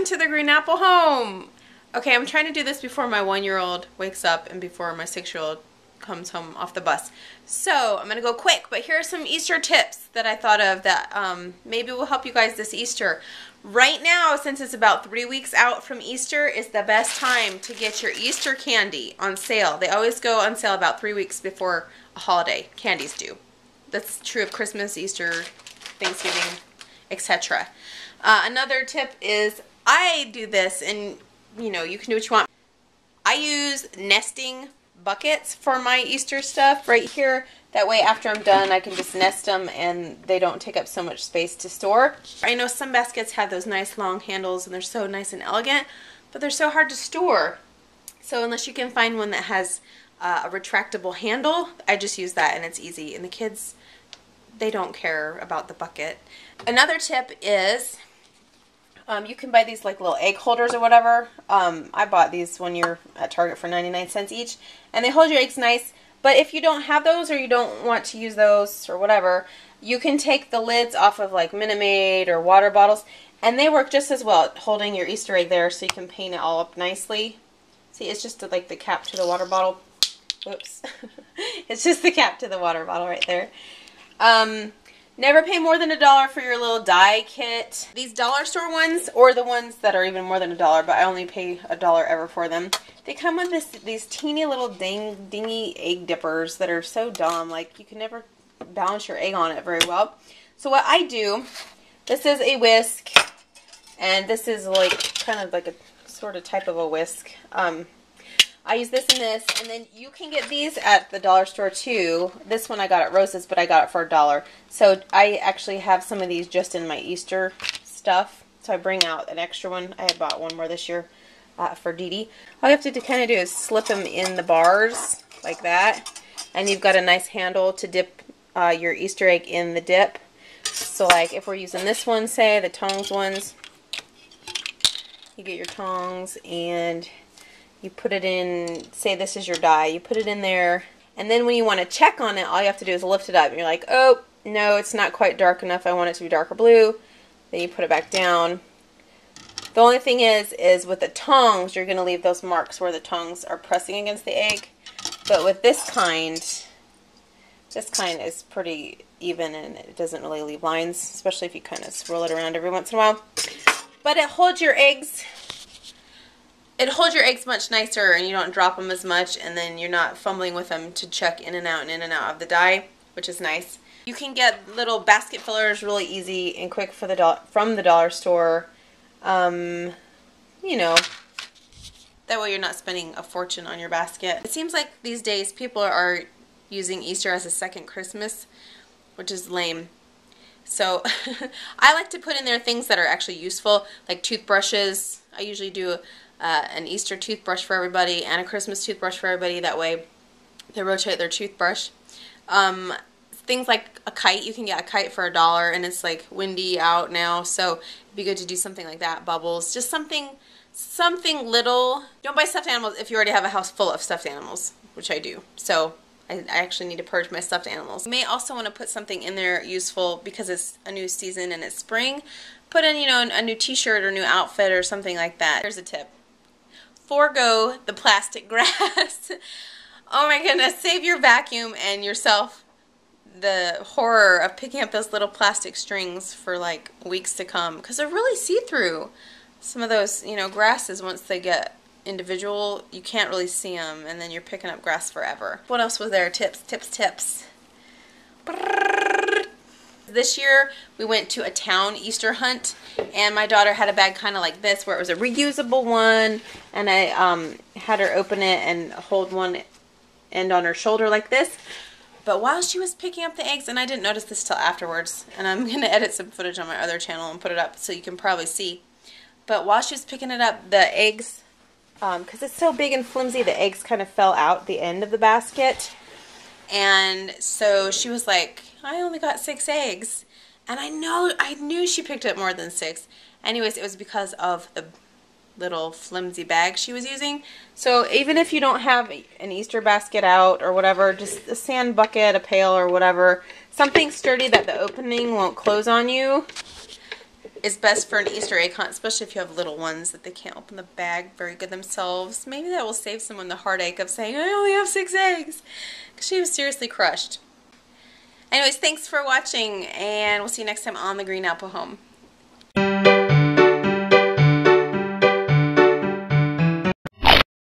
Welcome to the Green Apple home. Okay, I'm trying to do this before my 1-year-old wakes up and before my 6-year-old comes home off the bus. So I'm gonna go quick, but here are some Easter tips that I thought of that maybe will help you guys this Easter. Right now, since it's about 3 weeks out from Easter, is the best time to get your Easter candy on sale. They always go on sale about 3 weeks before a holiday. Candies do. That's true of Christmas, Easter, Thanksgiving, etc. Another tip is I do this, and you know, you can do what you want. I use nesting buckets for my Easter stuff right here. That way after I'm done I can just nest them and they don't take up so much space to store. I know some baskets have those nice long handles and they're so nice and elegant, but they're so hard to store. So unless you can find one that has a retractable handle, I just use that and it's easy. And the kids, they don't care about the bucket. Another tip is you can buy these like little egg holders or whatever. I bought these one year at Target for 99 cents each, and they hold your eggs nice. But if you don't have those or you don't want to use those or whatever, you can take the lids off of like Minute Maid or water bottles, and they work just as well at holding your Easter egg there, so you can paint it all up nicely. See, it's just like the cap to the water bottle. Oops. It's just the cap to the water bottle right there. Never pay more than $1 for your little die kit. These dollar store ones, or the ones that are even more than $1, but I only pay $1 ever for them. They come with these teeny little dingy egg dippers that are so dumb. Like, you can never balance your egg on it very well. So what I do, this is a whisk, and this is like kind of like a sort of type of a whisk. I use this and this, and then you can get these at the dollar store too. This one I got at Rose's, but I got it for $1. So I actually have some of these just in my Easter stuff. So I bring out an extra one. I had bought one more this year for Dee Dee. All you have to kind of do is slip them in the bars like that, and you've got a nice handle to dip your Easter egg in the dip. So like if we're using this one, say the tongs ones, you get your tongs and you put it in, say this is your die, you put it in there, and then when you want to check on it, all you have to do is lift it up, and you're like, oh, no, it's not quite dark enough, I want it to be darker blue. Then you put it back down. The only thing is with the tongs, you're going to leave those marks where the tongs are pressing against the egg, but with this kind is pretty even, and it doesn't really leave lines, especially if you kind of swirl it around every once in a while. But it holds your eggs. It holds your eggs much nicer, and you don't drop them as much, and then you're not fumbling with them to check in and out of the die, which is nice. You can get little basket fillers really easy and quick for from the dollar store. You know, that way you're not spending a fortune on your basket. It seems like these days people are using Easter as a second Christmas, which is lame. So I like to put in there things that are actually useful, like toothbrushes. I usually do an Easter toothbrush for everybody and a Christmas toothbrush for everybody. That way they rotate their toothbrush. Things like a kite. You can get a kite for $1, and it's like windy out now, so it'd be good to do something like that. Bubbles. Just something little. Don't buy stuffed animals if you already have a house full of stuffed animals, which I do. So I actually need to purge my stuffed animals. You may also want to put something in there useful because it's a new season and it's spring. Put in, you know, a new t-shirt or new outfit or something like that. Here's a tip. Forgo the plastic grass. Oh my goodness, save your vacuum and yourself the horror of picking up those little plastic strings for like weeks to come, because they're really see-through. Some of those, you know, grasses, once they get individual, you can't really see them, and then you're picking up grass forever. What else was there? Tips. This year we went to a town Easter hunt, and my daughter had a bag kind of like this where it was a reusable one, and I had her open it and hold one end on her shoulder like this. But while she was picking up the eggs, and I didn't notice this till afterwards, and I'm going to edit some footage on my other channel and put it up so you can probably see. But while she was picking it up, the eggs, because it's so big and flimsy, the eggs kind of fell out the end of the basket. And so she was like, I only got 6 eggs. And I knew she picked up more than 6. Anyways, it was because of the little flimsy bag she was using. So even if you don't have an Easter basket out or whatever, just a sand bucket, a pail or whatever, something sturdy that the opening won't close on you, is best for an Easter egg hunt, especially if you have little ones that they can't open the bag very good themselves. Maybe that will save someone the heartache of saying, I only have 6 eggs. Because she was seriously crushed. Anyways, thanks for watching, and we'll see you next time on the Green Apple Home.